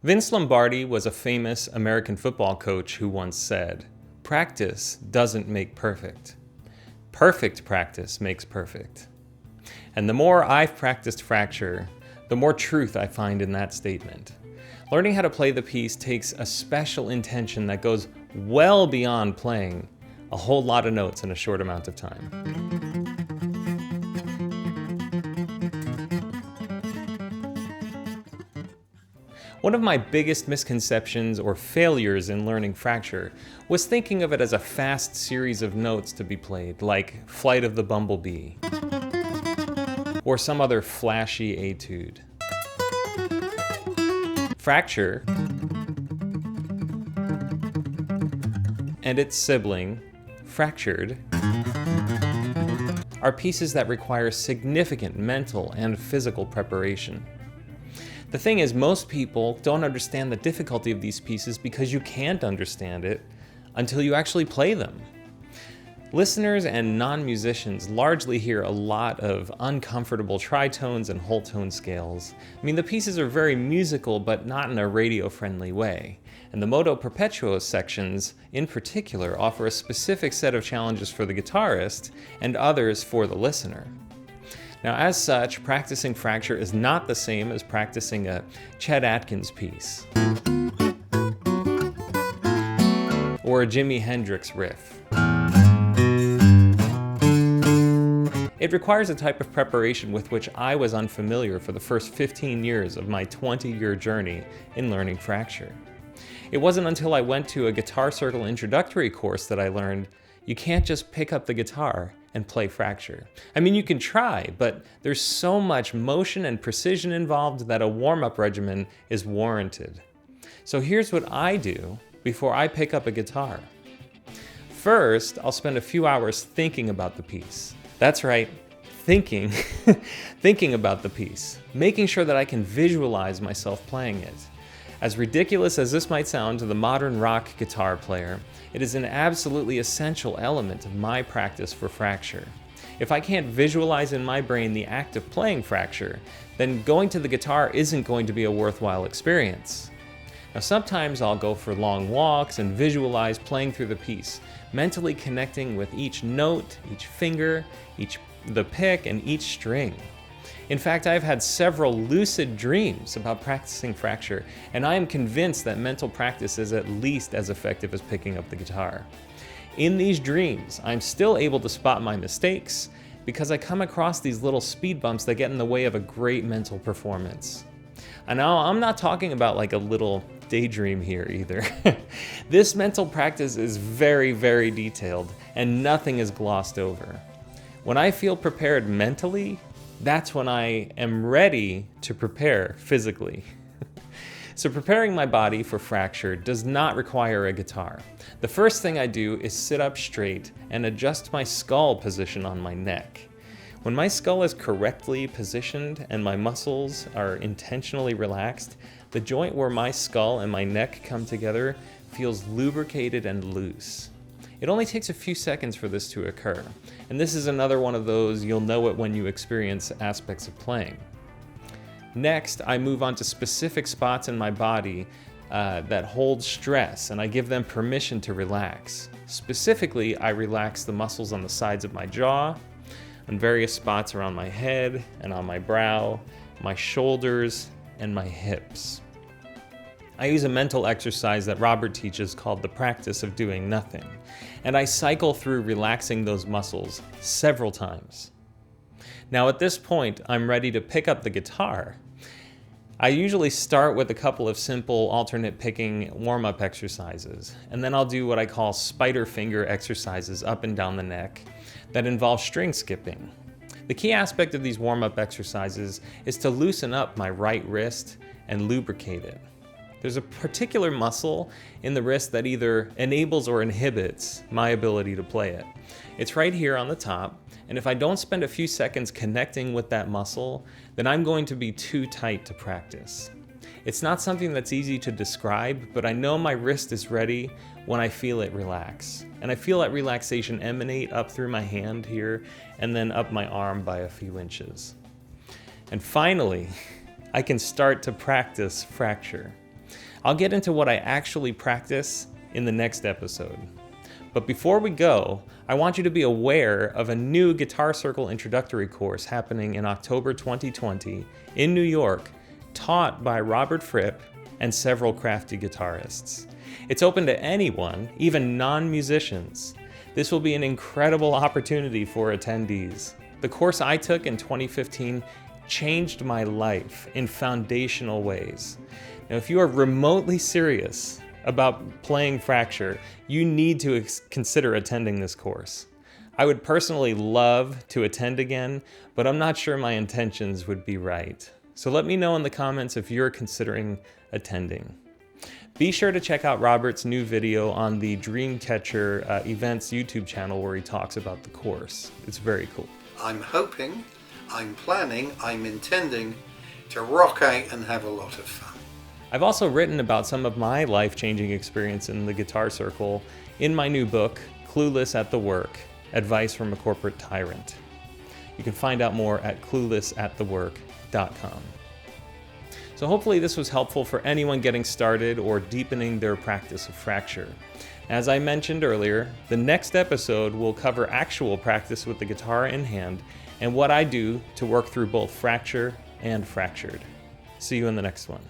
Vince Lombardi was a famous American football coach who once said, "Practice doesn't make perfect. Perfect practice makes perfect." And the more I've practiced FraKctured, the more truth I find in that statement. Learning how to play the piece takes a special intention that goes well beyond playing a whole lot of notes in a short amount of time. One of my biggest misconceptions or failures in learning FraKctured was thinking of it as a fast series of notes to be played, like Flight of the Bumblebee, or some other flashy etude. FraKctured and its sibling, FraKctured, are pieces that require significant mental and physical preparation. The thing is, most people don't understand the difficulty of these pieces because you can't understand it until you actually play them. Listeners and non-musicians largely hear a lot of uncomfortable tritones and whole tone scales. I mean, the pieces are very musical, but not in a radio-friendly way. And the moto perpetuo sections, in particular, offer a specific set of challenges for the guitarist and others for the listener. Now, as such, practicing FraKctured is not the same as practicing a Chet Atkins piece or a Jimi Hendrix riff. It requires a type of preparation with which I was unfamiliar for the first 15 years of my 20-year journey in learning FraKctured. It wasn't until I went to a Guitar Circle introductory course that I learned you can't just pick up the guitar and play FraKctured. I mean, you can try, but there's so much motion and precision involved that a warm-up regimen is warranted. So here's what I do before I pick up a guitar. First, I'll spend a few hours thinking about the piece. That's right, thinking about the piece, making sure that I can visualize myself playing it. As ridiculous as this might sound to the modern rock guitar player, it is an absolutely essential element of my practice for FraKctured. If I can't visualize in my brain the act of playing FraKctured, then going to the guitar isn't going to be a worthwhile experience. Now, sometimes I'll go for long walks and visualize playing through the piece, mentally connecting with each note, each finger, the pick, and each string. In fact, I've had several lucid dreams about practicing FraKctured, and I am convinced that mental practice is at least as effective as picking up the guitar. In these dreams, I'm still able to spot my mistakes because I come across these little speed bumps that get in the way of a great mental performance. And now, I'm not talking about like a little daydream here either. This mental practice is very, very detailed, and nothing is glossed over. When I feel prepared mentally, that's when I am ready to prepare physically. So preparing my body for FraKctured does not require a guitar. The first thing I do is sit up straight and adjust my skull position on my neck. When my skull is correctly positioned and my muscles are intentionally relaxed, the joint where my skull and my neck come together feels lubricated and loose. It only takes a few seconds for this to occur, and this is another one of those you'll know it when you experience aspects of playing. Next, I move on to specific spots in my body that hold stress, and I give them permission to relax. Specifically, I relax the muscles on the sides of my jaw, on various spots around my head and on my brow, my shoulders, and my hips. I use a mental exercise that Robert teaches called the practice of doing nothing, and I cycle through relaxing those muscles several times. Now at this point, I'm ready to pick up the guitar. I usually start with a couple of simple alternate picking warm-up exercises, and then I'll do what I call spider finger exercises up and down the neck that involve string skipping. The key aspect of these warm-up exercises is to loosen up my right wrist and lubricate it. There's a particular muscle in the wrist that either enables or inhibits my ability to play it. It's right here on the top, and if I don't spend a few seconds connecting with that muscle, then I'm going to be too tight to practice. It's not something that's easy to describe, but I know my wrist is ready when I feel it relax. And I feel that relaxation emanate up through my hand here and then up my arm by a few inches. And finally, I can start to practice FraKctured. I'll get into what I actually practice in the next episode. But before we go, I want you to be aware of a new Guitar Circle introductory course happening in October 2020 in New York, taught by Robert Fripp and several crafty guitarists. It's open to anyone, even non-musicians. This will be an incredible opportunity for attendees. The course I took in 2015 changed my life in foundational ways. Now, if you are remotely serious about playing FraKctured, you need to consider attending this course. I would personally love to attend again, but I'm not sure my intentions would be right. So let me know in the comments if you're considering attending. Be sure to check out Robert's new video on the FraKctured Events YouTube channel where he talks about the course. It's very cool. I'm hoping, I'm planning, I'm intending to rock out and have a lot of fun. I've also written about some of my life-changing experience in the Guitar Circle in my new book, Clueless at the Work, Advice from a Corporate Tyrant. You can find out more at cluelessatthework.com. So hopefully this was helpful for anyone getting started or deepening their practice of FraKctured. As I mentioned earlier, the next episode will cover actual practice with the guitar in hand and what I do to work through both FraKctured and FraKctured. See you in the next one.